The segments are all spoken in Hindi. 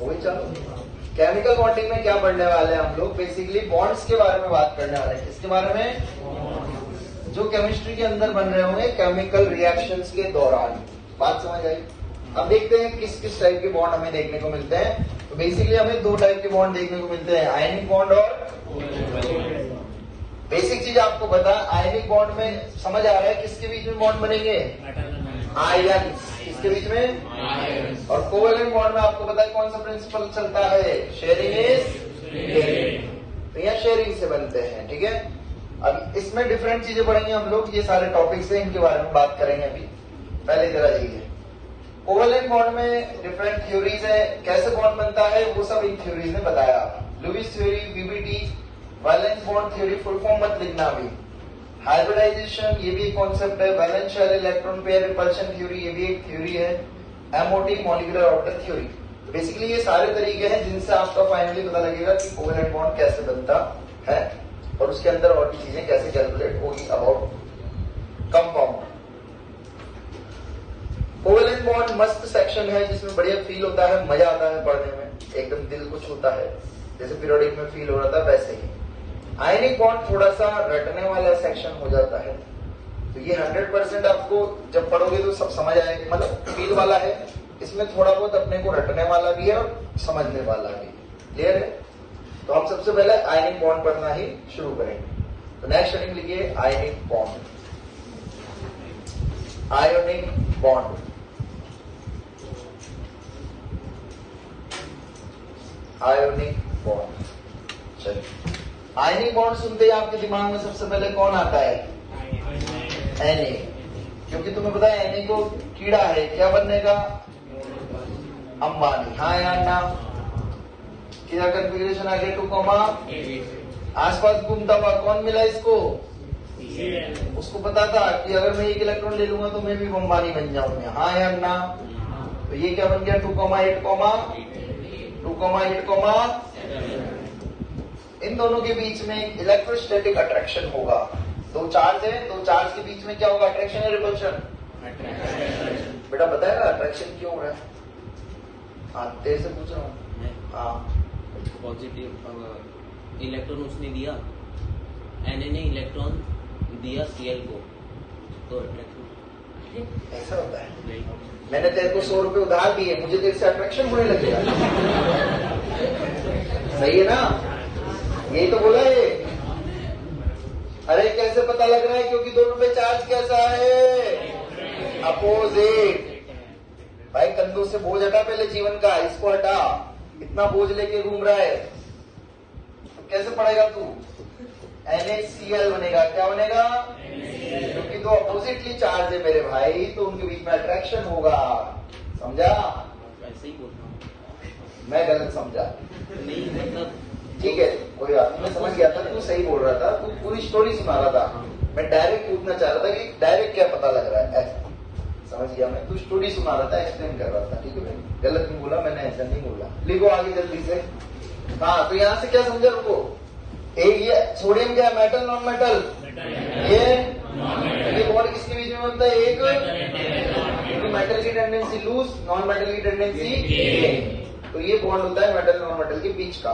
वही चलो केमिकल बॉन्डिंग में क्या पढ़ने वाले हैं हम लोग, बेसिकली बॉन्ड्स के बारे में बात करने वाले हैं। किसके बारे में? जो केमिस्ट्री के अंदर बन रहे होंगे केमिकल रिएक्शंस के दौरान। बात समझ आई? अब देखते हैं किस किस टाइप के बॉन्ड हमें देखने को मिलते हैं। तो बेसिकली हमें दो टाइप के बॉन्ड देखने को मिलते हैं, आयनिक बॉन्ड और बेसिक चीज आपको बता, आयनिक बॉन्ड में समझ आ रहा है किसके बीच में बॉन्ड बनेंगे? आयन। किसके बीच में? और कोवेलेंट बॉन्ड में आपको पता है कौन सा प्रिंसिपल चलता है? Sharing is caring. तो यहाँ शेयरिंग से बनते हैं। ठीक है, अब इसमें डिफरेंट चीजें पढ़ेंगे हम लोग, ये सारे टॉपिक्स हैं, इनके बारे में बात करेंगे अभी। पहले इधर आ जाइए। कोवेलेंट बॉन्ड में डिफरेंट थ्योरीज है, कैसे बॉन्ड बनता है वो सब इन थ्योरीज ने बताया। Lewis theory, VBT, valence bond theory, full form मत लिखना अभी। हाइब्रिडाइजेशन ये भी एक कॉन्सेप्ट है। Valence shell electron pair repulsion theory ये भी एक थ्योरी है। MOT molecular orbital theory. Basically ये सारे तरीके हैं जिनसे आपका फाइनली पता लगेगा कि कोवेलेंट बॉन्ड कैसे बनता है और उसके अंदर और भी चीजें कैसे कैलकुलेट होगी अबाउट कंपाउंड। कोवेलेंट बॉन्ड मस्त सेक्शन है जिसमें बढ़िया फील होता है, मजा आता है पढ़ने में, एकदम दिल को छूता है, जैसे पीरियोडिक में फील हो रहा था वैसे ही। आयनिक बॉन्ड थोड़ा सा रटने वाला सेक्शन हो जाता है, तो ये 100% आपको जब पढ़ोगे तो सब समझ आएगा, मतलब फील वाला है। इसमें थोड़ा बहुत अपने को रटने वाला भी है और समझने वाला भी। क्लियर है? तो हम सबसे पहले आयनिक बॉन्ड पढ़ना ही शुरू करेंगे। तो नेक्स्ट हेडिंग लिखिए ionic bond. Ionic bond. Ionic bond. चलिए, आयनिक बॉन्ड सुनते ही आपके दिमाग में सबसे पहले कौन आता है? Na। क्योंकि तुम्हें पता है Na को कीड़ा है, क्या बनने का? अंबानी। हाँ या ना? क्या कन्फिग्रेशन आ गया? 2, आसपास घूमता हुआ कौन मिला इसको? उसको पता था कि अगर मैं एक इलेक्ट्रॉन ले लूंगा तो मैं भी अंबानी बन जाऊंगा। हाँ या ना? तो ये क्या बन गया? 2,8, 2,8, इन दोनों के बीच में इलेक्ट्रोस्टैटिक अट्रैक्शन होगा। दो चार्ज है, दो चार्ज के बीच में क्या होगा? अट्रैक्शन या रिपल्शन? बेटा बताएगा अट्रैक्शन क्यों हो रहा है? हाँ तेरे से पूछ रहा हूँ। हाँ, पॉजिटिव इलेक्ट्रॉन उसने दिया, Na ने इलेक्ट्रॉन दिया Cl को, तो अट्रैक्शन ऐसा होता है। मैंने तेरे को 100 रुपए उधार दिए, मुझे तेरे से अट्रैक्शन होने लगेगा। सही है ना? यही तो बोला है। अरे कैसे पता लग रहा है? क्योंकि दोनों पे चार्ज कैसा है? अपोजिट। भाई कंधों से बोझ हटा पहले जीवन का, इसको हटा। इतना बोझ लेके घूम रहा है तो कैसे पढ़ेगा तू? NaCl बनेगा। क्या बनेगा? क्योंकि दो अपोजिटली चार्ज है मेरे भाई, तो उनके बीच में अट्रैक्शन होगा। समझा? ऐसे ही बोलता हूँ मैं गलत समझा? नहीं, मतलब ठीक है, कोई बात नहीं, मैं समझ गया था, तू सही बोल रहा था, तू पूरी स्टोरी सुना रहा था। मैं डायरेक्ट पूछना चाह रहा था कि डायरेक्ट क्या पता लग रहा है, ऐसा समझ गया मैं। तू स्टोरी सुना रहा था, एक्सप्लेन कर रहा था। ठीक है, गलत नहीं बोला मैंने, ऐसा नहीं बोला। लिखो आगे जल्दी से। हाँ, तो यहाँ से क्या समझा? रुको, एक ये सोडियम क्या है? Metal non metal? ये बॉन्ड किसके बीच में बनता है? एक मेटल की टेंडेंसी लूज, नॉन मेटल की टेंडेंसी गेन। तो ये बॉन्ड होता है मेटल नॉन मेटल के बीच का।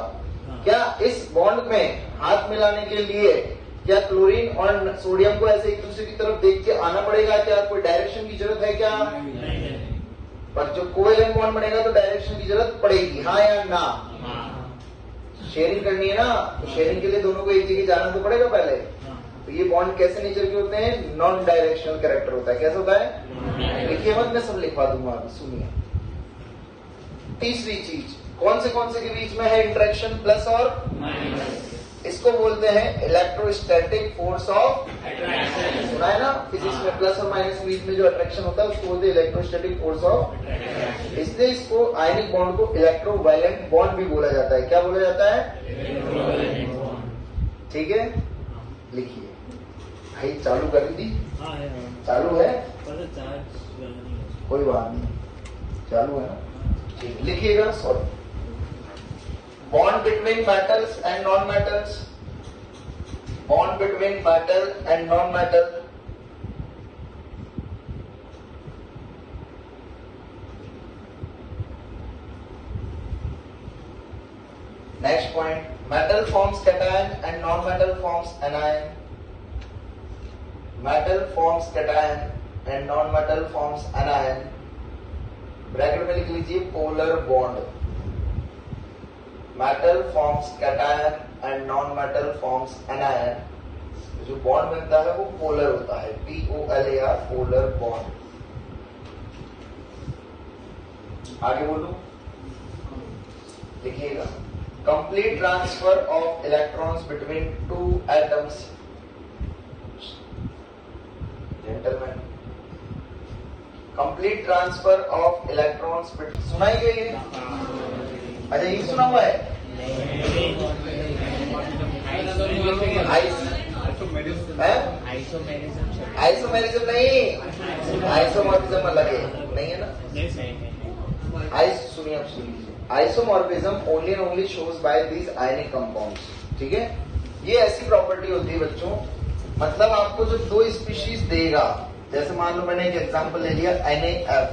क्या इस बॉन्ड में हाथ मिलाने के लिए क्या क्लोरीन और सोडियम को ऐसे एक दूसरे की तरफ देख के आना पड़ेगा? क्या कोई डायरेक्शन की जरूरत है क्या? पर जो कोवेलेंट बॉन्ड बनेगा तो डायरेक्शन की जरूरत पड़ेगी। हाँ या ना? शेयरिंग करनी है ना, तो शेयरिंग के लिए दोनों को एक जगह जाना तो पड़ेगा पहले। तो ये बॉन्ड कैसे नेचर के होते हैं? नॉन डायरेक्शनल कैरेक्टर होता है। कैसे होता है? लिखिए मत, मैं सब लिखवा दूंगा, अभी सुनिए। तीसरी चीज, कौन से के बीच में है इंटरेक्शन? प्लस और माइनस। इसको बोलते हैं इलेक्ट्रोस्टैटिक फोर्स ऑफ अट्रैक्शन। सुना है ना फिजिक्स में? प्लस और माइनस के बीच में जो अट्रैक्शन होता है उसको बोलते हैं इलेक्ट्रोस्टैटिक फोर्स ऑफ अट्रैक्शन। इसलिए इसको आयनिक बॉन्ड को इलेक्ट्रोवायलेंट बॉन्ड भी बोला जाता है। क्या बोला जाता है? ठीक है, लिखिए भाई। चालू कर दी? चालू है? कोई बात नहीं, चालू है ना? ठीक, लिखिएगा। Sorry, bond between metals and non-metals, bond between metal and non-metal, Next point, metal forms cation and non-metal forms anion. Metal forms cation and non-metal forms anion. Bracket में लिख लीजिए polar bond. Metal forms cation and non metal forms anion. जो बॉन्ड बनता है वो पोलर होता है, POLAR, पोलर बॉन्ड. आगे बोलूं, लिखिएगा. Complete transfer of electrons between two atoms. Gentleman, complete transfer of electrons. सुनाई गई है? अच्छा, ये सुना हुआ है? आइसोमेरिज्म नहीं, आइसोमॉर्फिज्म अलग है, नहीं है ना? सुनिए, आप सुनिए. Isomorphism only and only shows by these ionic compounds. ठीक है, ये ऐसी प्रॉपर्टी होती है बच्चों, मतलब आपको जो दो स्पीशीज देगा, जैसे मान लो मैंने एक एग्जांपल ले लिया NaF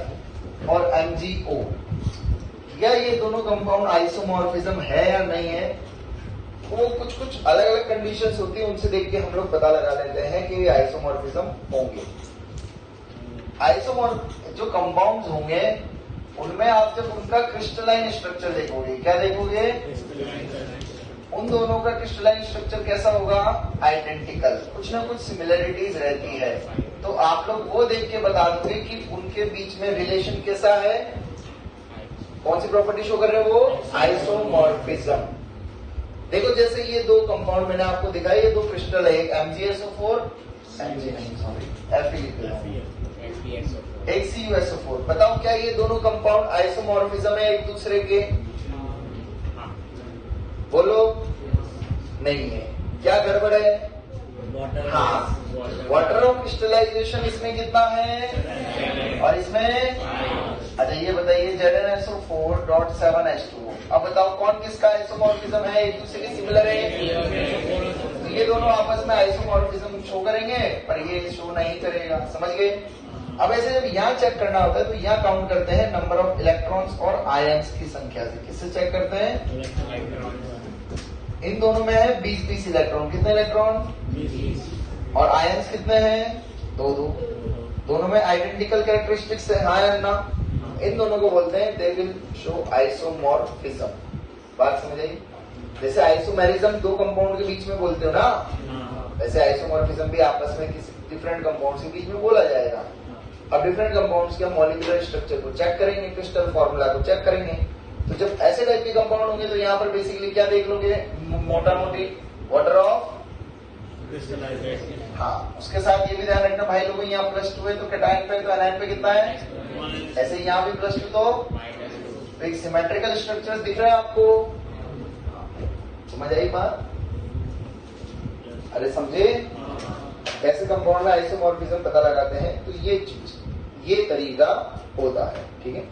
और MgO, क्या ये दोनों कंपाउंड आइसोमॉर्फिज्म है या नहीं है? वो कुछ कुछ अलग अलग कंडीशंस होती है, उनसे देख के हम लोग पता लगा लेते हैं कि ये आइसोमॉर्फिज्म होंगे. जो कंपाउंड्स होंगे उनमें आप जब उनका क्रिस्टलाइन स्ट्रक्चर देखोगे, क्या देखोगे? उन दोनों का क्रिस्टलाइन स्ट्रक्चर कैसा होगा? आइडेंटिकल. कुछ ना कुछ सिमिलरिटीज रहती है, तो आप लोग वो देख के बता दोगे कि उनके बीच में रिलेशन कैसा है. कौन सी प्रॉपर्टी शो कर रहे हो? वो आइसोमॉर्फिज्म. देखो, जैसे ये दो कंपाउंड मैंने आपको दिखाई, ये दो क्रिस्टल है, एक MgSO4, एक CuSO4. बताओ क्या ये दोनों कंपाउंड आइसोमॉर्फिज्म है एक दूसरे के? बोलो. नहीं है. क्या गड़बड़ है? हाँ, वाटर ऑफ क्रिस्टलाइजेशन इसमें कितना है और इसमें? अच्छा, ये बताइए ZnSO4.7H2O. अब बताओ कौन किसका आइसोमॉर्फिज्म है, एक दूसरे के सिमिलर है? तो ये दोनों आपस में आइसोमॉर्फिज्म शो करेंगे, पर ये शो नहीं करेगा. समझ गए? अब ऐसे जब यहाँ चेक करना होता है तो यहाँ काउंट करते हैं नंबर ऑफ इलेक्ट्रॉन्स और आयन्स की संख्या से. किससे चेक करते हैं? इन दोनों में है 20-20 इलेक्ट्रॉन. कितने इलेक्ट्रॉन? 20. और आयन्स कितने हैं? 2-2. दोनों में आइडेंटिकल कैरेक्टरिस्टिक्स है, हाँ या ना? इन दोनों को बोलते हैं दे विल शो आइसोमॉर्फिज्म. बात समझ आई? जैसे आइसोमेरिज्म दो कंपाउंड के बीच में बोलते हो ना, वैसे आइसोमॉर्फिज्म भी आपस में किसी डिफरेंट कंपाउंड्स के बीच में बोला जाएगा. अब डिफरेंट कंपाउंड्स के मॉलिक्यूलर स्ट्रक्चर को चेक करेंगे, क्रिस्टल फॉर्मूला को चेक करेंगे. तो जब ऐसे टाइप के कंपाउंड होंगे तो यहाँ पर बेसिकली क्या देख लोगे? मोटा मोटी वाटर ऑफ क्रिस्टलाइजेशन. हाँ, उसके साथ ये भी ध्यान रखना भाई लोगों, यहाँ +2 है तो कैटायन पे, तो एनायन पे कितना है? ऐसे यहाँ भी +2, तो एक सिमेट्रिकल स्ट्रक्चर दिख रहा है आपको. समझ आई बात? अरे समझे कैसे कंपाउंड में आइसोमॉर्फिज्म पता लगाते हैं? तो ये चीज, ये तरीका होता है. ठीक है,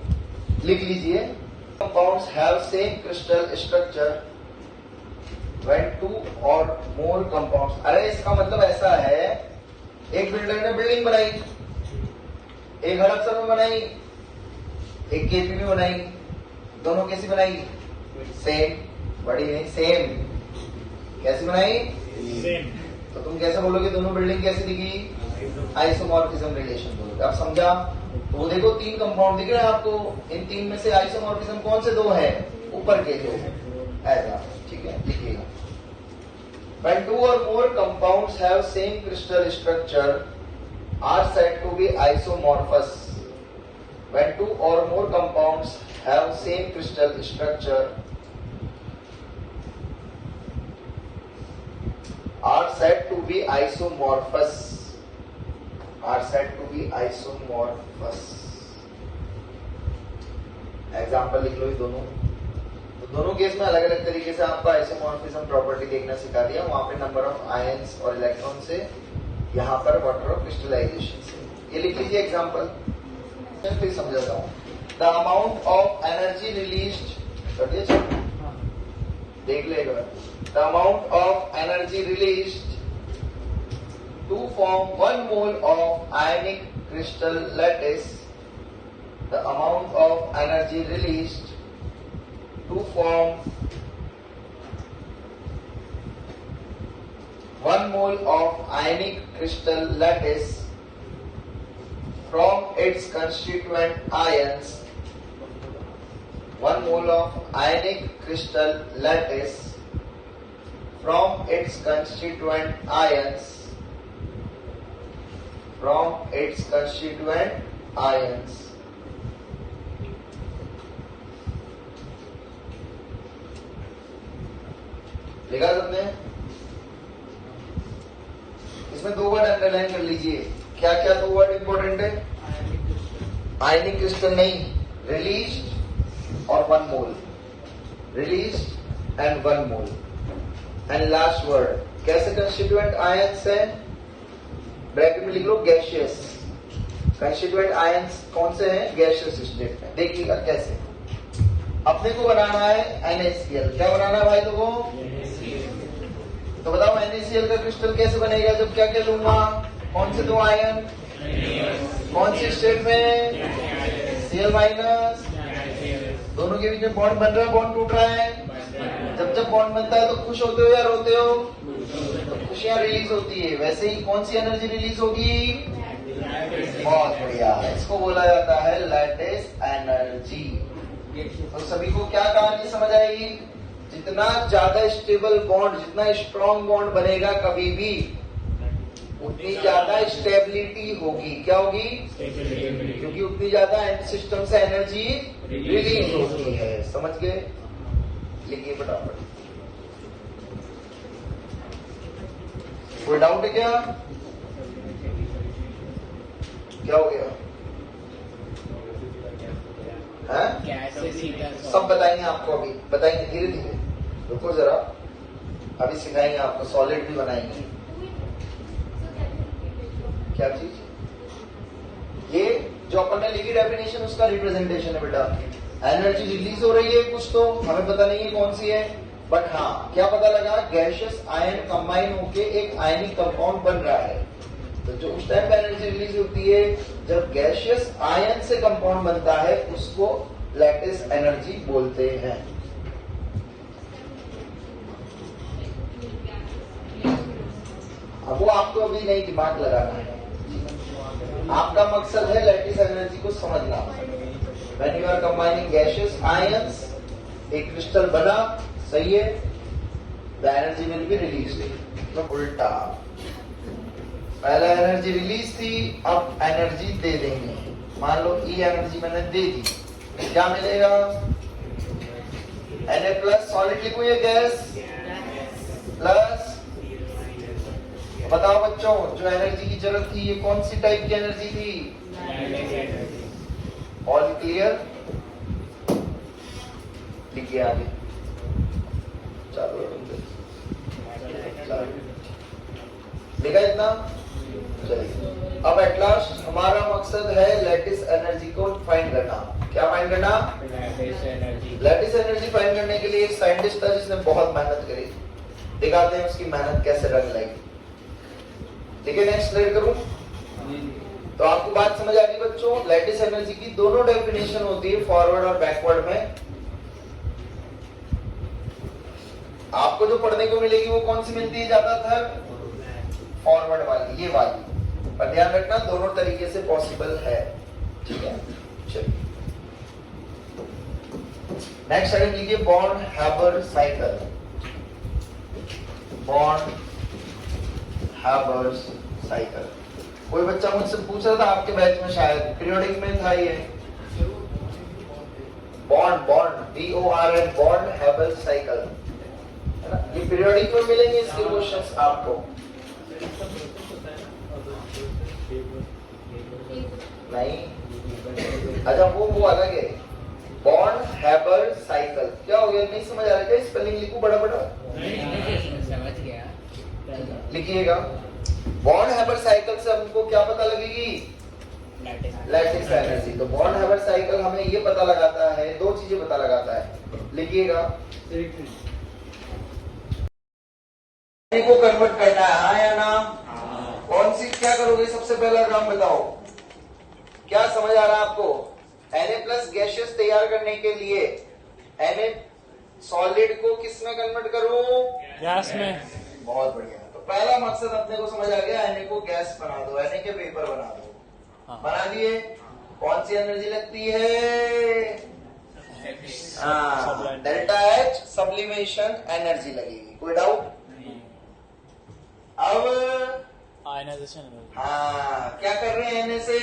लिख लीजिए. Compounds have same crystal structure when two or more compounds. अरे इसका मतलब ऐसा है, एक बिल्डर ने बिल्डिंग बनाई, एक हड़पसर में बनाई, एक केपी में बनाई. दोनों कैसी बनाई? सेम. बड़ी नहीं, सेम. कैसी बनाई? सेम. तो तुम कैसे बोलोगे दोनों बिल्डिंग कैसी दिखी? आइसोमॉर्फिज्म रिलेशन बोलोगे. आप समझा? तो वो देखो 3 कंपाउंड दिख रहे हैं आपको, इन 3 में से आइसोमॉर्फिज्म कौन से 2 है? ऊपर के 2. ऐसा. ठीक है, लिखिएगा. When 2 or more compounds have same crystal structure are said to be isomorphous. When 2 or more compounds have same crystal structure are said to be isomorphous. Are said to be isomorphous. Example लिख लो. इस दोनों केस में अलग अलग तरीके से आपको आइसोमॉर्फिज्म प्रॉपर्टी देखना सिखा दिया. वहां पे नंबर ऑफ आयंस और इलेक्ट्रॉन से, यहाँ पर वाटर ऑफ क्रिस्टलाइजेशन से. ये लिख लीजिए एग्जाम्पल, फिर समझाता हूँ. The amount of energy released, देख लेगा. The amount of energy released to form 1 mole of ionic crystal lattice. The amount of energy released to form mole of ionic crystal lattice from its constituent ions. 1 mole of ionic crystal lattice from its constituent ions. From its constituent ions. लिखा सबने? इसमें 2 वर्ड अंडरलाइन कर लीजिए. क्या क्या 2 वर्ड इंपॉर्टेंट है? आयनिक क्रिस्टल नहीं, रिलीज और 1 mole. Release and 1 mole. And last word कैसे कंस्टिट्यूएंट आयंस है? ब्रैकेट में लिख लो गैशियस. कंस्टिट्यूएंट आयंस कौन से हैं? गैशियस स्टेट में. देखिएगा कैसे. अपने को बनाना है NaCl. क्या बनाना है भाई लोगों? तो बताओ NaCl का क्रिस्टल कैसे बनेगा? जब क्या क्या लूंगा? कौन से 2 आयन? कौन सी स्टेट में? Cl minus. दोनों के बीच में बॉन्ड बन रहा है, बॉन्ड टूट रहा है. जब बॉन्ड बनता है तो खुश होते हो या रोते हो? तो खुशियां रिलीज होती है. वैसे ही कौन सी एनर्जी रिलीज होगी? बहुत बढ़िया. इसको बोला जाता है लैटिस एनर्जी. तो सभी को क्या कहानी समझ आएगी? जितना ज्यादा स्टेबल बॉन्ड, जितना स्ट्रॉन्ग बॉन्ड बनेगा कभी भी, उतनी ज्यादा स्टेबिलिटी होगी. क्या होगी? क्योंकि उतनी ज्यादा सिस्टम से एनर्जी रिलीज होती है. समझ गए? लिखिए फटाफट. कोई डाउट है क्या? क्या हो गया? सब बताएंगे आपको. अभी बताएंगे धीरे धीरे. रुको जरा. अभी सिखाएंगे आपको. सॉलिड भी बनाएंगे. क्या चीज? ये जो अपन ने लिखी डेफिनेशन उसका रिप्रेजेंटेशन है बेटा. एनर्जी रिलीज हो रही है कुछ, तो हमें पता नहीं है कौन सी है. बट हाँ, क्या पता लगा? गैशियस आयन कंबाइन होके एक आयनिक कंपाउंड बन रहा है. तो जो उस टाइम पे एनर्जी रिलीज होती है जब गैशियस आयन से कंपाउंड बनता है, उसको लैटिस एनर्जी बोलते हैं. अब वो आपको अभी नहीं दिमाग लगाना है. आपका मकसद है लैटिस एनर्जी को समझना. When you are combining gaseous ions, एक क्रिस्टल बना, सही है, the energy will be release. उल्टा, पहले एनर्जी रिलीज थी, अब एनर्जी दे देंगे. मान लो ई एनर्जी मैंने दे दी, क्या मिलेगा? Na plus. सॉलिड लिखो ये गैस प्लस. बताओ बच्चों, जो एनर्जी की जरूरत थी ये कौन सी टाइप की एनर्जी थी? All clear? लिखिए आगे. चलो लिखा इतना. चलिए, अब एट लास्ट हमारा मकसद है लैटिस एनर्जी को फाइंड करना. क्या फाइंड करना? लैटिस एनर्जी फाइंड करने के लिए एक साइंटिस्ट था जिसने बहुत मेहनत करी. दिखाते हैं उसकी मेहनत कैसे रंग लाएगी. ठीक है, नेक्स्ट स्लाइड करूं. तो आपको बात समझ आ गई बच्चों. लैटिस एनर्जी की दोनों डेफिनेशन होती है, फॉरवर्ड और बैकवर्ड में. आपको जो पढ़ने को मिलेगी वो कौन सी मिलती है ज्यादातर? फॉरवर्ड वाली, ये वाली. पर ध्यान रखना दोनों तरीके से पॉसिबल है. ठीक है, चलिए नेक्स्ट हेडिंग लीजिए. Bond Haber cycle. Bond Haber cycle. कोई बच्चा मुझसे पूछ रहा था आपके बैच में, शायद पीरियोडिक में था ये. Bond BORN bond Haber cycle. ये पीरियोडिक में मिलेंगे इसके क्वेश्चंस आपको. नहीं, अच्छा वो अलग है. बॉन्ड हैबर साइकिल क्या हो गया? नहीं समझ आ रहा क्या? स्पेलिंग लिखूं बड़ा बड़ा? समझ गया. लिखिएगा. बॉन्ड हैबर साइकिल से हमको क्या पता लगेगी? Lattice energy. तो बॉन्ड हैबर साइकिल हमें ये पता लगाता है, 2 चीजें पता लगाता है. लिखिएगा. को कन्वर्ट करना है, हाँ या ना? कौन सी क्या करोगे? सबसे पहला काम बताओ. क्या समझ आ रहा है आपको? Na प्लस गैशियस तैयार करने के लिए Na सॉलिड को किस में कन्वर्ट करूं? गैस में. बहुत बढ़िया. तो पहला मकसद अपने को समझ आ गया, Na को गैस बना दो, Na के वेपर बना दो। हाँ। बना दिए, कौन सी एनर्जी लगती है? डेल्टा एच सब्लिमेशन एनर्जी लगेगी, कोई डाउट? अब आयनाइजेशन एनर्जी, हाँ, क्या कर रहे हैं Na से?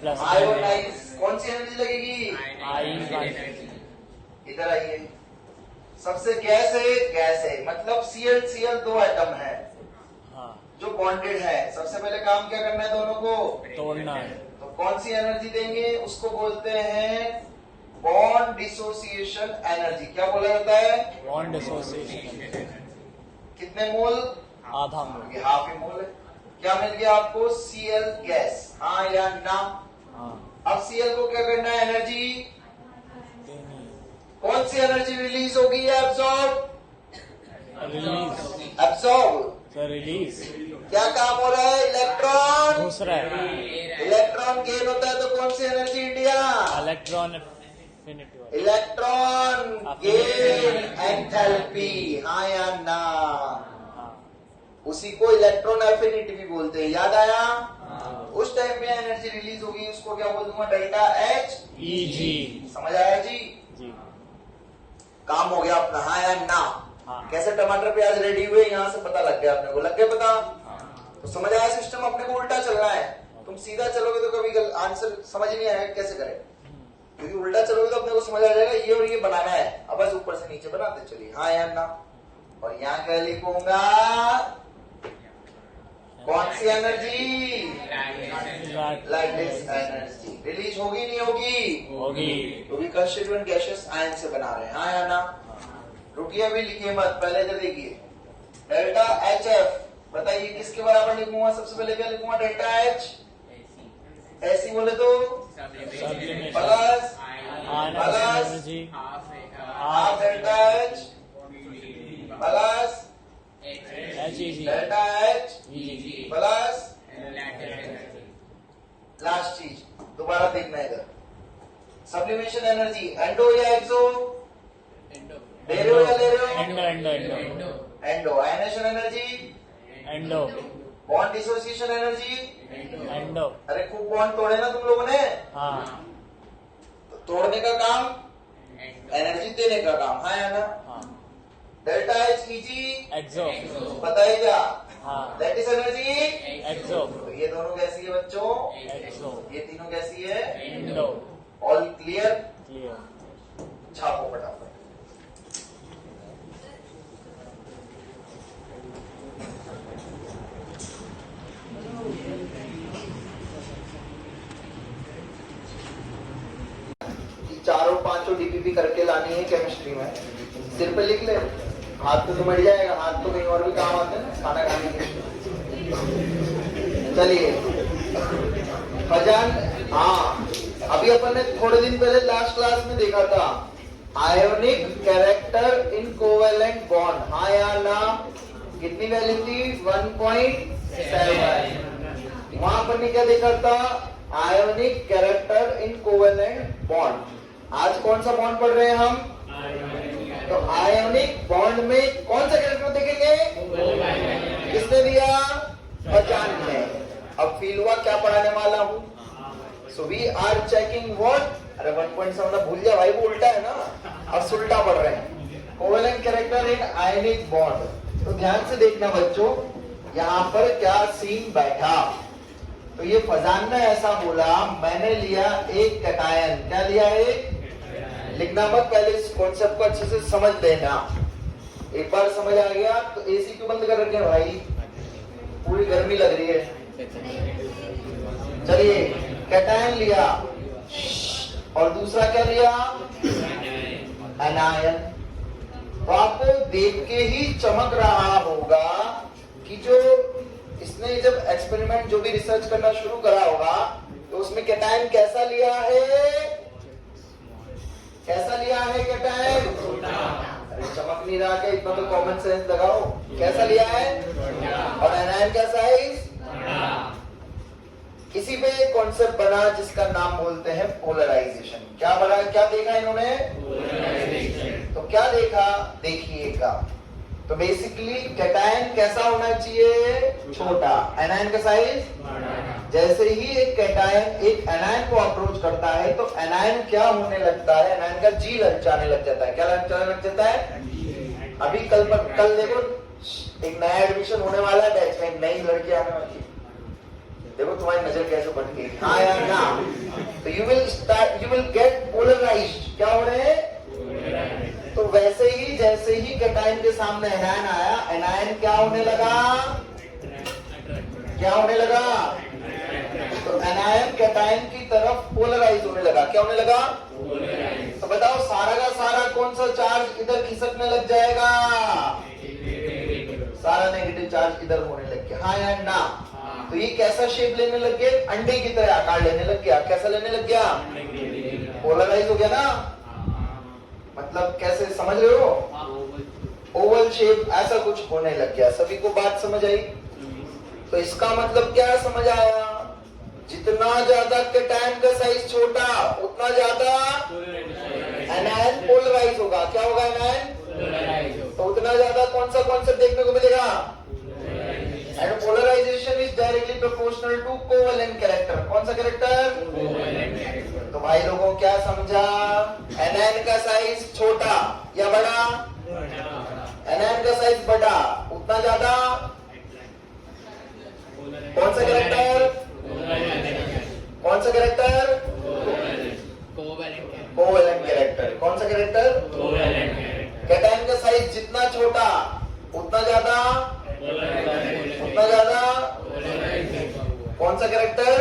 प्लस आयोनाइज, कौन सी एनर्जी लगेगी? आई, इधर आइए, सबसे गैस है, मतलब Cl दो एटम है हाँ, जो बॉन्डेड है। सबसे पहले काम क्या करना है दोनों को? तोड़ना है। तो कौन सी एनर्जी देंगे? उसको बोलते हैं बॉन्ड डिसोसिएशन एनर्जी। क्या बोला जाता है? बॉन्ड एसोसिएशन, कितने मोल? आधा मोल। ये हाफ ही मोल है। क्या मिल गया आपको? Cl गैस, हाँ या ना? हाँ, अब Cl को क्या करना है? एनर्जी। देनी है। कौन सी एनर्जी रिलीज होगी? Absorb, release, absorb. Sir release, क्या काम हो रहा है? इलेक्ट्रॉन, दूसरा है इलेक्ट्रॉन गेन होता है तो कौन सी एनर्जी इंडिया? इलेक्ट्रॉन एफिनिटी वाला। इलेक्ट्रॉन गेन एंथैल्पी, हाँ या ना? हाँ, उसी को इलेक्ट्रॉन एफिनिटी भी बोलते हैं, याद आया? उस टाइम पे एनर्जी रिलीज होगी, उसको क्या बोल दूंगा? डेल्टा एच ईजी, समझ आया जी? जी, काम हो गया अपना, हाँ या ना? हाँ। कैसे टमाटर प्याज रेडी हुए, यहाँ से पता लग गया अपने को, लग गया पता? हाँ, तो समझ आया सिस्टम? अपने को उल्टा चलना है। तुम सीधा चलोगे तो कभी आंसर समझ नहीं आएगा कैसे करें, क्योंकि उल्टा चलोगे तो अपने को समझ आ जाएगा ये और ये बनाना है। अब बस ऊपर से नीचे बनाते चलिए, हाँ या ना? और यहाँ क्या लिखूंगा? कौन सी एनर्जी? लाइटिस एनर्जी रिलीज होगी नहीं होगी? होगी। क्योंकि कंस्टिट्यूएंट गैसेस आयन से बना रहे हैं, हाँ या ना? रुकिए, अभी लिखिए मत, पहले इधर देखिए। डेल्टा एच एफ, बताइए किसके बराबर लिखूंगा? सबसे पहले क्या लिखूंगा? डेल्टा एच, ऐसी बोले तो plus energy, half delta H plus HEG, delta H easy, plus last चीज दोबारा देखना है इधर, सब्लिमेशन एनर्जी एंडो या एक्सो? ले रहे हो या ले रहे हो? Endo, endo, endo, endo. Ionisation energy, endo, bond dissociation energy. Endo, अरे खूब बॉन्ड तोड़े ना तुम लोगों ने, हाँ, तो तोड़ने का काम, एनर्जी देने का काम, हाँ या ना? हाँ, डेल्टा एच ईजी एक्सो, बताइए क्या? हाँ, दैट इज एनर्जी। एक्सो, तो ये दोनों कैसी है बच्चों? एक्सो, ये तीनों कैसी है? Endo, all clear? क्लियर। छापो फटाफट। चारों पांचों डीपीपी करके लानी है केमिस्ट्री में, सिर पे लिख ले, हाथ तो मर जाएगा, हाथ तो कहीं और भी काम आते हैं ना खाना खाने के। चलिए फजान, हाँ अभी अपन ने थोड़े दिन पहले लास्ट क्लास में देखा था ionic character in covalent bond, हाँ या ना? कितनी वैल्यू थी? 1.7। वहां पर ने क्या देखा था? Ionic character in covalent bond. आज कौन सा बॉन्ड पढ़ रहे हैं हम? तो आयोनिक बॉन्ड में कौन सा कैरेक्टर देखेंगे? किसने दिया? पहचान है। अब फील हुआ क्या पढ़ाने वाला हूँ? So we are checking what? अरे 1.7 भूल जा भाई, वो उल्टा है ना, अब उल्टा पढ़ रहे हैं। Covalent character in ionic bond. तो ध्यान से देखना बच्चों, यहाँ पर क्या सीन बैठा। तो ये फजान ने ऐसा बोला, मैंने लिया एक कैटायन। क्या लिया? एक। लिखना मत, पहले इस कॉन्सेप्ट को अच्छे से समझ लेना। एक बार समझ आ गया तो एसी क्यों बंद कर रखे हैं भाई? पूरी गर्मी लग रही है। चलिए कैटायन लिया और दूसरा क्या लिया? एनायन। तो आपको देख के ही चमक रहा होगा कि जो इसने जब एक्सपेरिमेंट जो भी रिसर्च करना शुरू करा होगा तो उसमें कैटायन कैसा लिया है? कैसा लिया है कैटायन? अरे चमक नहीं रहा, क्या इतना तो कॉमन सेंस लगाओ। कैसा लिया है? और एनायन कैसा है? इसी पे एक कॉन्सेप्ट बना जिसका नाम बोलते हैं पोलराइजेशन। क्या बना? क्या देखा इन्होंने? तो क्या देखा? देखिएगा तो बेसिकली कैटायन कैसा होना चाहिए? छोटा। एनायन का साइज? जैसे ही एक कैटायन एक एनायन को अप्रोच करता है तो एनायन क्या होने लगता है? एनायन का जी ललचाने लग जाता है। क्या ललचाने लग जाता है? अभी कल देखो एक नया एडमिशन होने वाला है बैच में, एक नई लड़की आने वाली है, देखो तुम्हारी नजर कैसे भटकेगी, हाँ या ना? तो यू विल गेट पोलराइज्ड। क्या हो रहे हैं? तो वैसे ही जैसे ही कैटायन के सामने एनायन आया, एनायन क्या होने लगा? क्या होने लगा? तो एनायन कैटायन की तरफ पोलराइज होने लगा। क्या होने लगा? तो बताओ सारा का सारा कौन सा चार्ज इधर खिसकने लग जाएगा? सारा नेगेटिव चार्ज इधर होने लग गया, हाँ या ना? तो ये कैसा शेप लेने लग गया? अंडे की तरह आकार लेने लग गया। कैसा लेने लग गया? पोलराइज हो गया ना? मतलब कैसे, समझ रहे हो? ओवल शेप ऐसा कुछ होने लग गया। सभी को बात समझ आई? तो इसका मतलब क्या समझ आया? जितना ज्यादा कैटायन का साइज छोटा उतना ज्यादा एनायन पोलराइज होगा। क्या होगा? एनायन। तो उतना ज्यादा कौन सा कॉन्सेप्ट देखने को मिलेगा? And polarization is directly proportional to covalent character. कौन सा कैरेक्टर? तो भाई लोगों क्या समझा? एनायन का साइज छोटा या बड़ा? एनायन का साइज बड़ा उतना ज्यादा कौन सा कैरेक्टर? कौन सा कैरेक्टर? Covalent character. कौन सा कैरेक्टर? कैटायन का साइज जितना छोटा उतना ज्यादा कौन सा कैरेक्टर?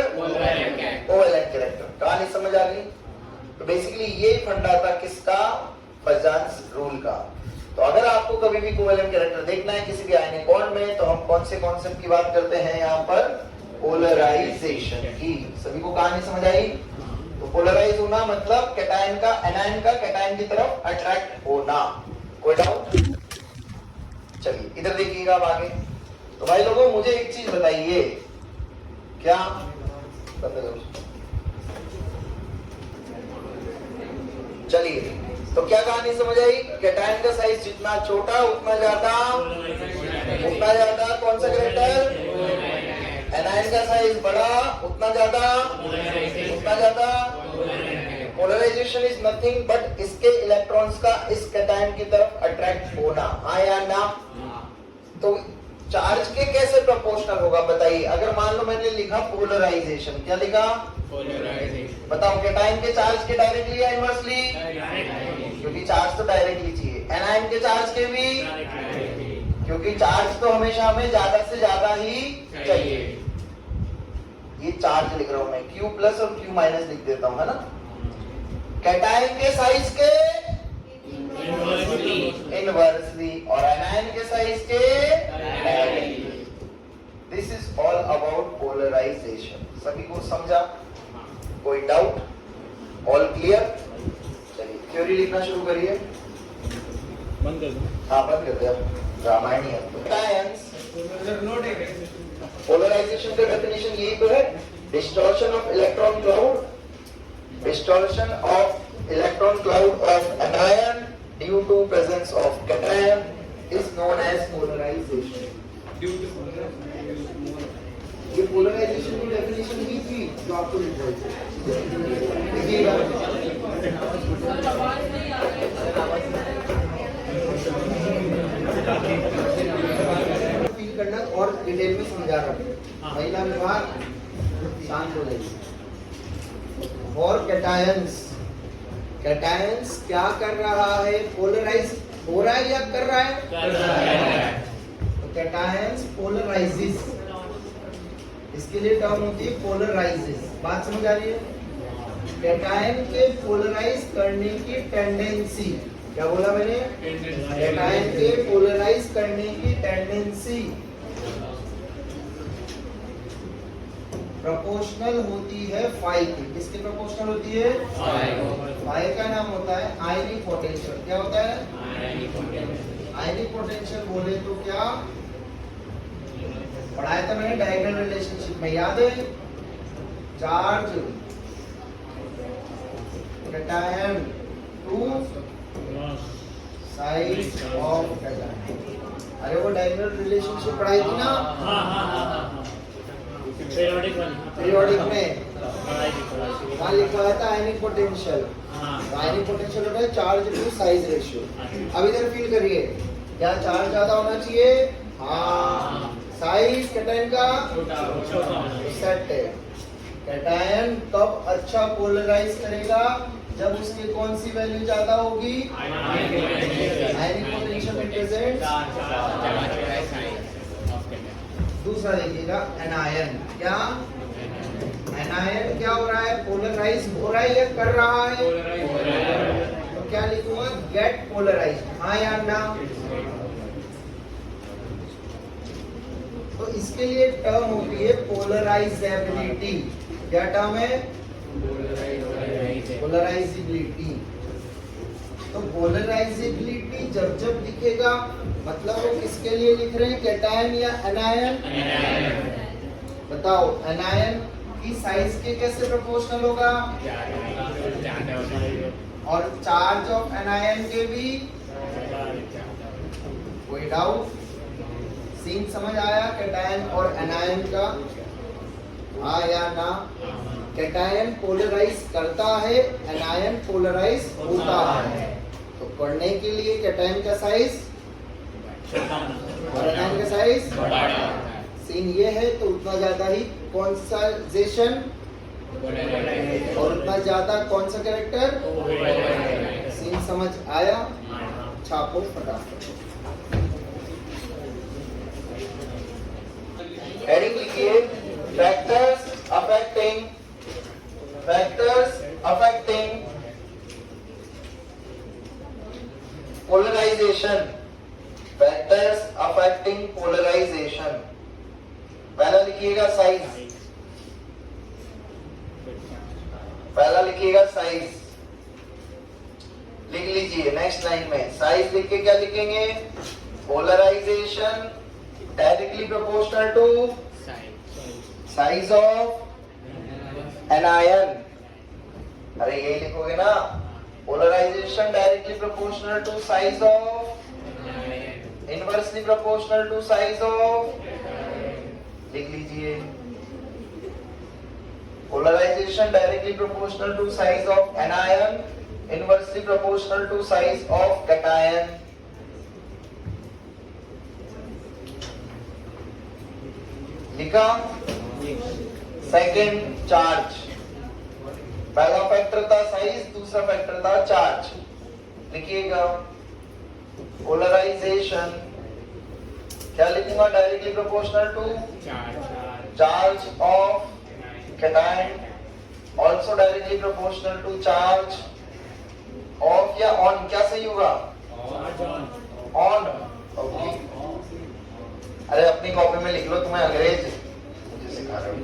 Covalent character. कहानी समझ आ गई? तो बेसिकली ये फंडा था किसका? फजान्स रूल का। तो अगर आपको कभी भी कोवेलेंट कैरेक्टर देखना है किसी भी आयनिक बॉन्ड में, तो हम कौन से कॉन्सेप्ट की बात करते हैं यहाँ पर? पोलराइजेशन की। सभी को कहानी समझ आई? तो पोलराइज होना मतलब कैटायन का एनायन का कैटायन की तरफ अट्रैक्ट होना। कोई डाउट? चलिए इधर देखिएगा अब आगे। तो भाई लोगों मुझे एक चीज बताइए, क्या बंद करो। चलिए तो क्या कहानी समझ आई? कैटायन का साइज जितना छोटा उतना ज्यादा कौन सा कैरेक्टर? एनायन का साइज बड़ा उतना ज्यादा पोलराइजेशन इज नथिंग बट इसके इलेक्ट्रॉन्स का इस कैटायन की तरफ अट्रैक्ट होना, हाँ या ना? तो चार्ज के कैसे प्रोपोर्शनल होगा बताइए? अगर मान लो मैंने लिखा पोलराइजेशन, क्या लिखा? पोलराइजेशन। बताओ कैटायन के चार्ज के डायरेक्टली या इनवर्सली? क्योंकि चार्ज तो डायरेक्टली चाहिए। एनायन के चार्ज के भी, क्योंकि चार्ज तो हमेशा हमें ज्यादा से ज्यादा ही चाहिए। ये चार्ज लिख रहा हूं मैं, Q प्लस और Q माइनस लिख देता हूं, है ना? कैटायन के साइज के इनवर्सली और एनायन के साइज के directly. This is all about polarization. सभी को समझा? कोई डाउट? All clear? चलिए थ्योरी लिखना शुरू करिए। बंद कर दो। हाँ बंद कर दिया, रामायणी है। पोलराइजेशन का डेफिनेशन यही तो है, distortion of electron cloud, distortion of electron cloud of anion due to presence of cation is known as polarization. ये polarization की definition ही थी जो आपको लिख रही थी। देखिएगा फील करना और डिटेल में समझा रहा हूँ। महिला विभाग शांत हो जाएगी। और कैटायंस क्या कर रहा है? पोलराइज हो रहा है या कर रहा है? कर रहा है। तो कैटायंस पोलराइजेस, इसके लिए टर्म होती है पोलराइजेस। बात समझ आ रही है? कैटायन के पोलराइज करने की टेंडेंसी, क्या बोला मैंने? कैटायन के पोलराइज करने की टेंडेंसी प्रोपोर्शनल होती है फाई की। किसके प्रोपोर्शनल होती है? फाई का नाम होता है आयनिक पोटेंशियल। क्या होता है? आयनिक पोटेंशियल बोले तो क्या पढ़ाया था मैंने डायगोनल रिलेशनशिप में, याद है? Charge cation to size of cation. अरे वो डायगोनल रिलेशनशिप पढ़ाई थी ना पीरियोडिक वाली पीरियोडिक में, पढ़ाई थी। वहाँ लिखवाया था आयनिक पोटेंशियल। आयनिक पोटेंशियल होता है चार्ज टू साइज रेशियो। अब इधर फील करिए, क्या चार्ज ज्यादा होना चाहिए? हाँ, साइज कैटायन का सेट है। कैटायन कब अच्छा पोलराइज करेगा? जब उसकी कौन सी वैल्यू ज्यादा होगी? आयनिक पोटेंशियल रिप्रेजेंट। दूसरा देखिएगा एनायन। क्या एनायन क्या हो रहा है? पोलराइज हो रहा है या कर रहा है? तो क्या लिखूंगा? Get polarize. हाँ या ना? तो इसके लिए टर्म होती है पोलराइजेबिलिटी। क्या टर्म है? पोलराइजेबिलिटी। तो पोलराइजेबिलिटी जब जब दिखेगा मतलब वो किसके लिए लिख रहे हैं? कैटायन या एनायन? बताओ, एनायन की साइज के कैसे प्रोपोर्शनल होगा? और चार्ज ऑफ एनायन के भी? कोई डाउट? सीन समझ आया कैटायन और एनायन का? हाँ या ना? कैटायन पोलराइज करता है, एनायन पोलराइज होता है। तो पढ़ने के लिए कैटायन का साइज और एनायन का साइज सीन ये है, तो उतना ज्यादा ही कॉन्सर्जेशन और उतना ज्यादा कौन सा कैरेक्टर? सीन समझ आया? छापो फटाफट। हेडिंग लिखिए, factors affecting polarization. Factors affecting polarization. पहला लिखिएगा साइज। पहला लिखिएगा साइज, लिख लीजिए नेक्स्ट लाइन में। साइज लिख के क्या लिखेंगे? Polarisation directly proportional to size of anion. अरे यही लिखोगे ना, polarisation directly proportional to size of, inversely proportional to size of. लिख लीजिए, polarisation directly proportional to size of anion, inversely proportional to size of cation. लिखा? Second charge. पहला फैक्टर था साइज, दूसरा फैक्टर था चार्ज। लिखिएगा पोलराइजेशन क्या लिखूंगा? Directly proportional to charge of cation, also directly proportional to charge of या ऑन, क्या सही होगा? ऑन। ओके, अरे अपनी कॉपी में लिख लो, तुम्हें अंग्रेज मुझे सिखा रहे हो।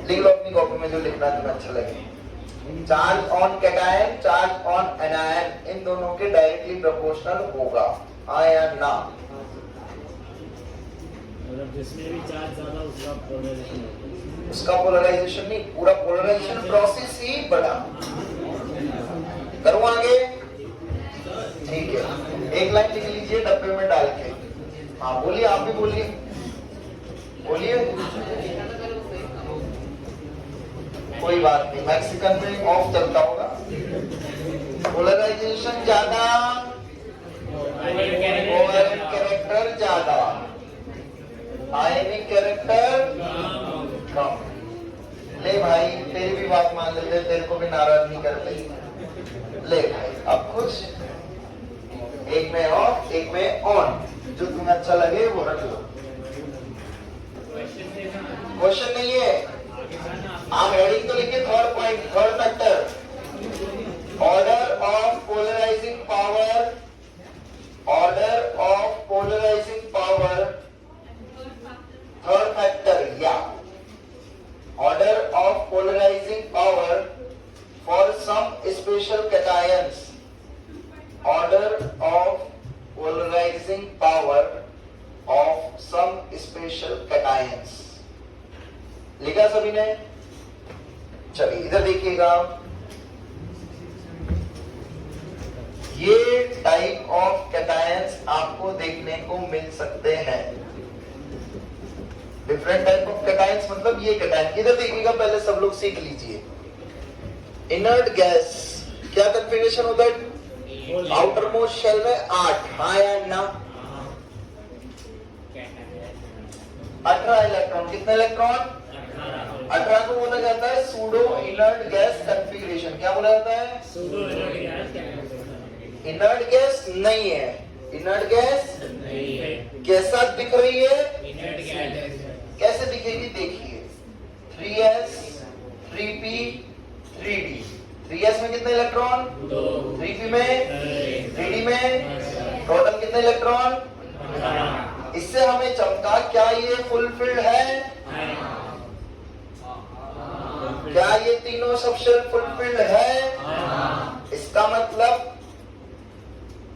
लिख लो अपनी कॉपी में जो लिखना तुम्हें अच्छा लगे। Charge on cation, charge on anion, इन दोनों के डायरेक्टली प्रोपोर्शनल होगा। हाँ या ना? मतलब जिसमें भी चार्ज ज्यादा उसका पोलराइजेशन होगा। उसका पोलराइजेशन नहीं, पूरा पोलराइजेशन प्रोसेस ही बड़ा। करूँ आगे? ठीक है, एक लाइन लिख लीजिए डब्बे में डाल के। हाँ बोलिए, आप भी बोलिए, बोलिए। कोई बात नहीं, मैक्सिकन में ऑफ चलता होगा। पोलराइजेशन ज्यादा, कैरेक्टर ज्यादा, आयनिक कैरेक्टर कम। ले भाई, तेरी भी बात मान लेते, तेरे को भी नाराज नहीं करते। ले भाई, अब खुश, एक में ऑफ, एक में ऑन, जो तुम्हें अच्छा लगे वो रख लो। क्वेश्चन नहीं है, आप हेडिंग तो लिखिए। Third point, third factor, order of polarising power, order of polarising power. Third factor या order of polarising power for some special cations, order of polarising power of some special cations. लिखा सभी ने? चलिए इधर देखिएगा, को मिल सकते हैं। डिफरेंट टाइप ऑफ कैटायंस मतलब ये कैटायन, इधर देखिएगा पहले सब लोग सीख लीजिए। इनर्ट गैस क्या कंफिगरेशन होता है? आउटर मोस्ट शेल में 8, हाँ या ना? 18 इलेक्ट्रॉन, कितने इलेक्ट्रॉन? 18 को बोला जाता है सूडो इनर्ट गैस कंफिगरेशन। क्या बोला जाता है? इनर्ट गैस नहीं है। इनर्ट गैस कैसा दिख रही है? कैसे दिखेगी देखिए, 3s 3p 3d। 3s में कितने इलेक्ट्रॉन? 3p में, 3d में टोटल कितने इलेक्ट्रॉन? इससे हमें चमका, क्या ये फुलफिल्ड है? क्या ये तीनों सबशेल फुलफिल्ड है? इसका मतलब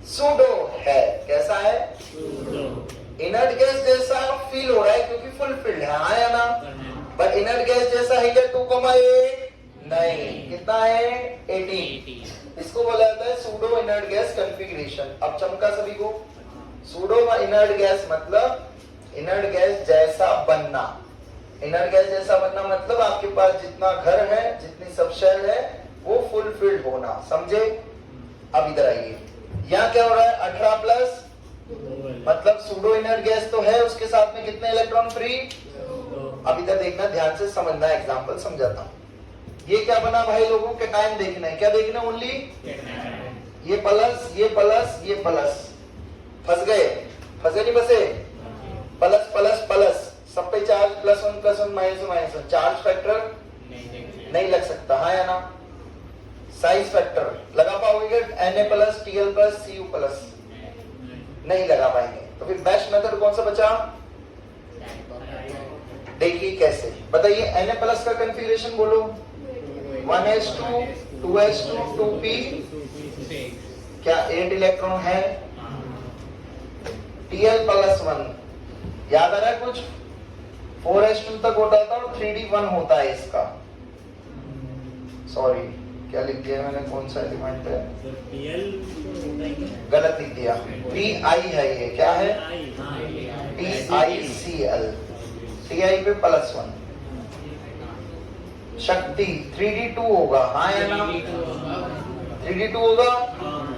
सूडो है। कैसा है? इनर्ट गैस जैसा फील हो रहा है क्योंकि फुलफिल्ड है, हाँ या ना? बट इनर्ट गैस जैसा है क्या 2,8? नहीं, कितना है? 18। इसको बोला जाता है सूडो इनर्ट गैस कंफिगरेशन। अब चमका सभी को। सूडो इनर्ट गैस मतलब इनर्ट गैस जैसा बनना। इनर्ट गैस जैसा बनना मतलब आपके पास जितना घर है, जितनी सबशेल है, वो फुलफिल्ड होना। समझे? अब इधर आइए, यहाँ क्या हो रहा है? 18 प्लस मतलब सूडो इनर्ट गैस तो है, उसके साथ में कितने इलेक्ट्रॉन फ्री? अब इधर देखना, ध्यान से समझना, एग्जांपल समझाता हूँ। ये क्या बना भाई लोगों के? टाइम देखना है। क्या देखना? ओनली ये प्लस, ये प्लस, ये प्लस। फंस गए? फंसे नहीं फंसे? प्लस प्लस प्लस, सब पे चार्ज +1 -1 चार्ज फैक्टर नहीं लग सकता, हाँ या ना? साइज फैक्टर लगा पाओगे? Na+, Tl+, Cu+, नहीं लगा पाएंगे। तो फिर बेस्ट मेथड कौन सा बचा? देखिए कैसे, बताइए। Na+ का कंफिगरेशन बोलो। 1s2 2s2 2p, क्या 8 इलेक्ट्रॉन है? Tl+1 याद आ रहा है कुछ? 4s2 तक होता था और 3d1 होता है इसका। सॉरी, क्या लिख दिया मैंने? कौन सा एलिमेंट है? गलत लिख दिया। Ti है ये, क्या है? TiCl, Ti पे +1। शक्ति 3d2 होगा, हाँ या ना? 3d2 होगा।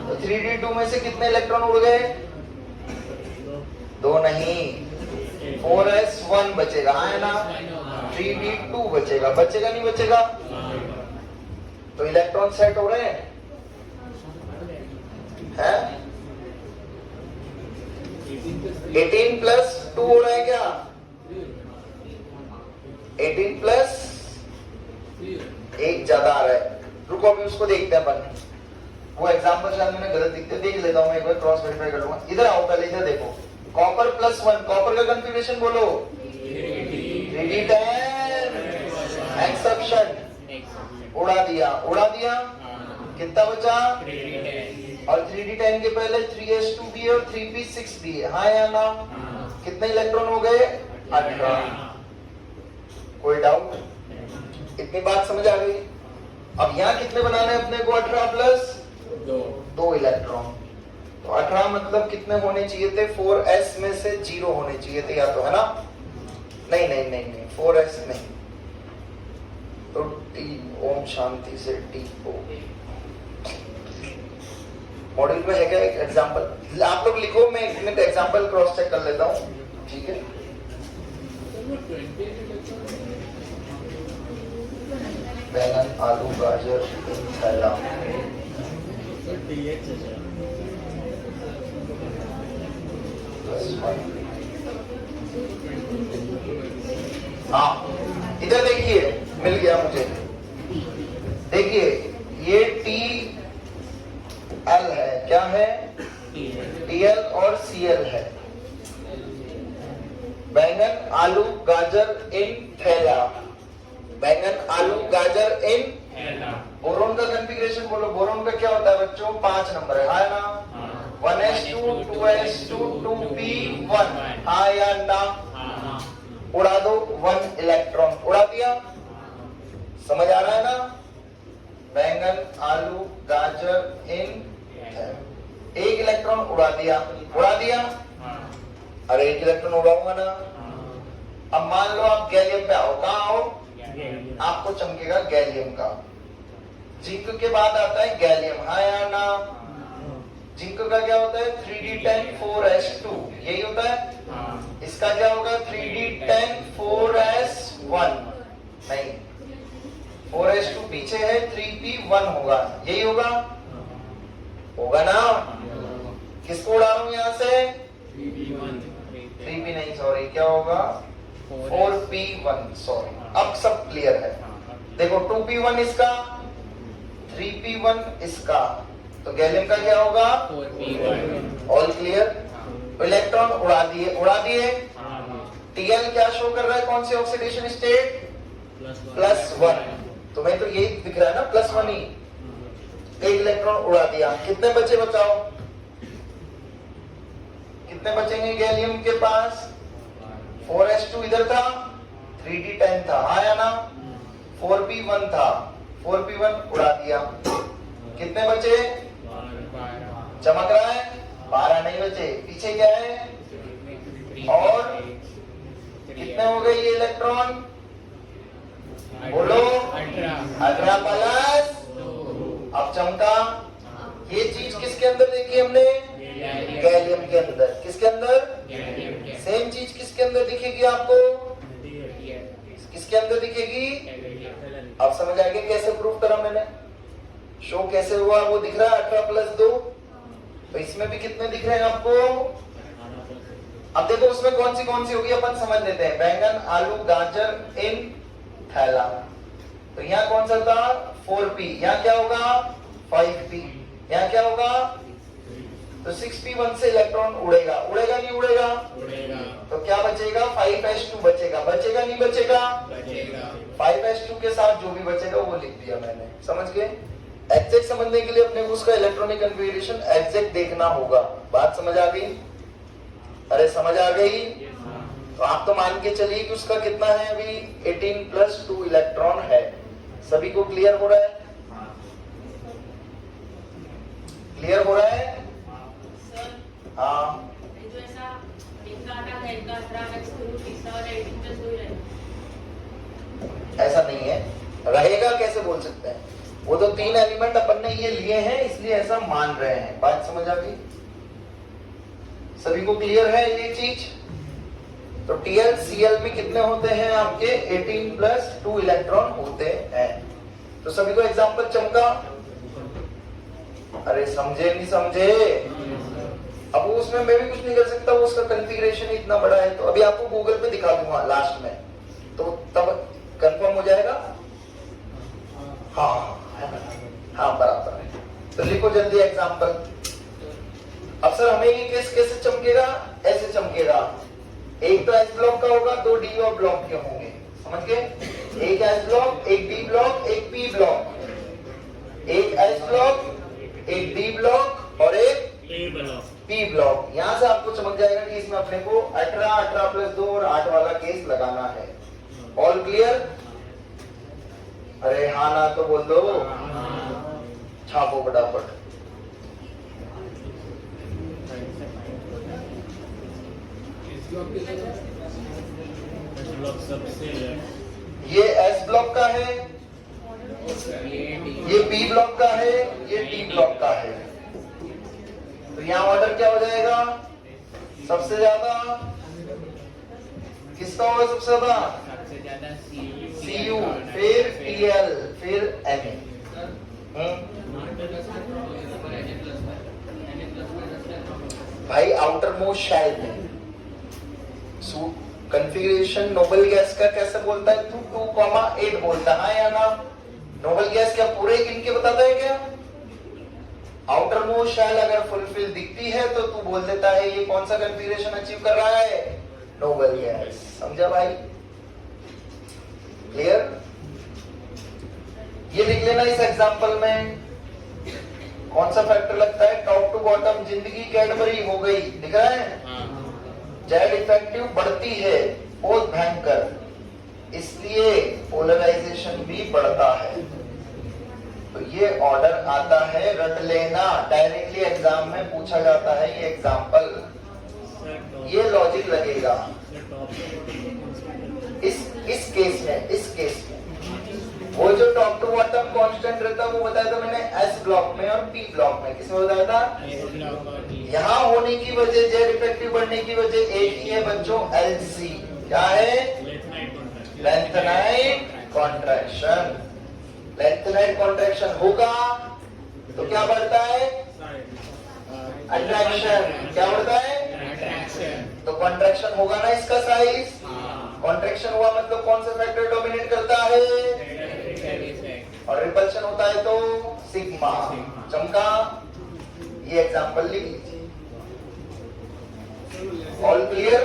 तो 3d2 में से कितने इलेक्ट्रॉन उड़ गए? 2 नहीं, 4s1 बचेगा, हाँ या ना? 3d2 बचेगा। बचेगा नहीं बचेगा? तो इलेक्ट्रॉन सेट हो रहे हैं? 18 प्लस 2 हो रहा है क्या? 18 प्लस 1 ज्यादा आ रहा है। रुको अभी उसको देखते हैं अपन। वो एग्जांपल शायद मैंने गलत लिख दिया, देख लेता हूं मैं एक बार, क्रॉस वेरीफाई कर लूंगा। इधर आओ पहले, इधर देखो। कॉपर +1, कॉपर का कंफिगरेशन बोलो। 3d10 एक्सेप्शन, उड़ा दिया, उड़ा दिया। कितना बचा? और 3d10 के पहले 3s2 भी है और 3p6 भी है, हाँ या ना? कितने इलेक्ट्रॉन हो गए? 18। कोई डाउट? इतनी बात समझ आ गई? अब यहाँ कितने बनाने अपने को? 18 प्लस 2 इलेक्ट्रॉन। तो 18 मतलब कितने होने चाहिए थे? 4s में से 0 होने चाहिए थे, या तो, है ना? नहीं नहीं नहीं नहीं, 4s नहीं। तो T, ओम शांति से T को मॉड्यूल में है क्या एक एग्जांपल? आप लोग लिखो, मैं 1 मिनट एग्जांपल क्रॉस चेक कर लेता हूँ, ठीक है? बैंगन, आलू, गाजर, थैला। हाँ, इधर देखिए, मिल गया मुझे। देखिए ये TL है, क्या है? TL और Cl है। बैंगन, आलू, गाजर इन थैला। बैंगन, आलू, गाजर इन थैला। बोरोन का कंफिगरेशन बोलो। बोरोन का क्या होता है बच्चों? 5 नंबर है, हाँ ना? 1s2 2s2 2p1, हाँ या ना? उड़ा दो 1 इलेक्ट्रॉन, उड़ा दिया। समझ आ रहा है ना? बैंगन, आलू, गाजर इन 1 इलेक्ट्रॉन उड़ा दिया, उड़ा दिया। अरे एक इलेक्ट्रॉन उड़ाऊंगा ना। अब मान लो आप गैलियम पे आओ, कहाँ आओ? आपको चमकेगा गैलियम का। जिंक के बाद आता है गैलियम, हाँ या ना? जिंक का क्या होता है? 3d10 4s2, यही होता है। इसका क्या होगा? 3d10 4s1, नहीं 4s2 पीछे है, 3p1 होगा, यही होगा, होगा ना? किसको उड़ा रहा हूं यहां से? 3p नहीं, सॉरी, क्या होगा? 4p1, sorry. अब सब क्लियर है। देखो 2p1 इसका, 3p1 इसका, तो गैलियम का क्या होगा? 4p1। All clear? इलेक्ट्रॉन उड़ा दिए, उड़ा दिए। Tl क्या शो कर रहा है? कौन सी ऑक्सीडेशन स्टेट? +1। तुम्हें तो यही दिख रहा है ना, +1 ही। एक इलेक्ट्रॉन उड़ा दिया, कितने बचे बताओ? कितने बचेंगे गैलियम के पास? 4s2 इधर था, 3d10 था, हाँ या ना? 4p1 था, 4p1 उड़ा दिया, कितने बचे? चमक रहा है? 12 नहीं बचे, पीछे क्या है? और कितने हो गए ये इलेक्ट्रॉन? बोलो। 18 प्लस, अब चमका। ये चीज किसके अंदर देखी हमने? गैलियम के अंदर। किसके अंदर? सेम चीज किसके अंदर दिखेगी आपको? किसके अंदर दिखेगी? अब समझ आ गया कैसे प्रूव करा मैंने? शो कैसे हुआ? वो दिख रहा है 18 + 2, तो इसमें भी कितने दिख रहे हैं आपको? अब देखो उसमें कौन सी होगी अपन समझ लेते हैं। बैंगन, आलू, गाजर इन थैला, तो यहाँ कौन सा था? 4p, यहाँ क्या होगा? 5p, यहाँ क्या होगा? तो 6p1 से इलेक्ट्रॉन उड़ेगा, उड़ेगा नहीं उड़ेगा? तो क्या बचेगा? 5s2 बचेगा, बचेगा नहीं बचेगा? 5s2 के साथ जो भी बचेगा वो लिख दिया मैंने, समझ गए? एग्जैक्ट समझने के लिए अपने को उसका इलेक्ट्रॉनिक कन्फिगरेशन एग्जैक्ट देखना होगा। बात समझ आ गई? अरे समझ आ गई? तो आप तो मान के चलिए कि उसका कितना है अभी? 18 + 2 इलेक्ट्रॉन है। सभी को क्लियर हो रहा है? क्लियर हो रहा है? हाँ। ऐसा नहीं है, रहेगा कैसे बोल सकते हैं? वो तो 3 एलिमेंट अपन ने ये लिए हैं, इसलिए ऐसा मान रहे हैं। बात समझ आ गई? सभी को क्लियर है ये चीज? तो Tl Cl में कितने होते हैं आपके? 18 + 2 इलेक्ट्रॉन होते हैं। तो सभी को एग्जांपल चमका? अरे समझे नहीं समझे? अब उसमें मैं भी कुछ नहीं कर सकता, वो उसका कॉन्फ़िगरेशन इतना बड़ा है। तो अभी आपको गूगल पे दिखा दूंगा लास्ट में, तो तब कंफर्म हो जाएगा। हाँ हाँ बराबर है। तो लिखो जल्दी एग्जांपल। अब सर हमें ये केस कैसे चमकेगा? ऐसे चमकेगा। एक तो एस ब्लॉक का होगा, 2 डी और ब्लॉक के होंगे, समझ गए? एक एस ब्लॉक, एक डी ब्लॉक, एक पी ब्लॉक। एक एस ब्लॉक, एक डी ब्लॉक और एक पी ब्लॉक। यहां से आपको चमक जाएगा कि इसमें अपने को 18 + 2 और 8 वाला केस लगाना है। All clear? अरे हाँ ना तो बोल दो, छापो फटाफट। ये एस ब्लॉक का है, ये पी ब्लॉक का है, ये डी ब्लॉक का है। तो यहाँ ऑर्डर क्या हो जाएगा? सबसे ज्यादा किसका होगा? सबसे ज्यादा Cu, फिर Tl, फिर Na। भाई आउटर मोस्ट शेल में कन्फिगरेशन नोबल गैस का कैसे बोलता है? 2,8 बोलता है या ना? नोबल गैस क्या पूरे गिन के बताता है क्या? आउटर मोस्ट शेल अगर फुलफिल दिखती है तो तू बोल देता है ये कौन सा कन्फिगरेशन अचीव कर रहा है? Noble gas. समझा भाई? क्लियर? ये लिख लेना इस एग्जांपल में। कौन सा फैक्टर लगता है? टॉप टू बॉटम जिंदगी कैडबरी हो गई, दिख रहा है? जेड इफेक्टिव बढ़ती है, बहुत भयंकर, इसलिए पोलराइजेशन भी बढ़ता है। तो ये ऑर्डर आता है, रट लेना, डायरेक्टली एग्जाम में पूछा जाता है ये एग्जांपल। ये लॉजिक लगेगा टॉप से बॉटम को कांस्टेंट इस केस में वो जो टॉप टू बॉटम कांस्टेंट रहता है वो बताया था मैंने एस ब्लॉक में और पी ब्लॉक में। किसमें बताया था? यहाँ होने की वजह, जेड इफेक्टिव बढ़ने की वजह एक ही है बच्चों, एलसी। क्या है? Lanthanide contraction. लेंथेनाइट कॉन्ट्रैक्शन होगा तो क्या बढ़ता है? अट्रैक्शन। क्या बढ़ता है? तो कॉन्ट्रैक्शन होगा ना इसका साइज। कॉन्ट्रैक्शन हुआ मतलब कौन सा फैक्टर डोमिनेट करता है? और रिपल्शन होता है तो सिग्मा। चमका? ये एग्जांपल लिख लीजिए। All clear?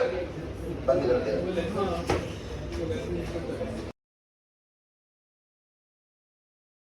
बंद कर दे।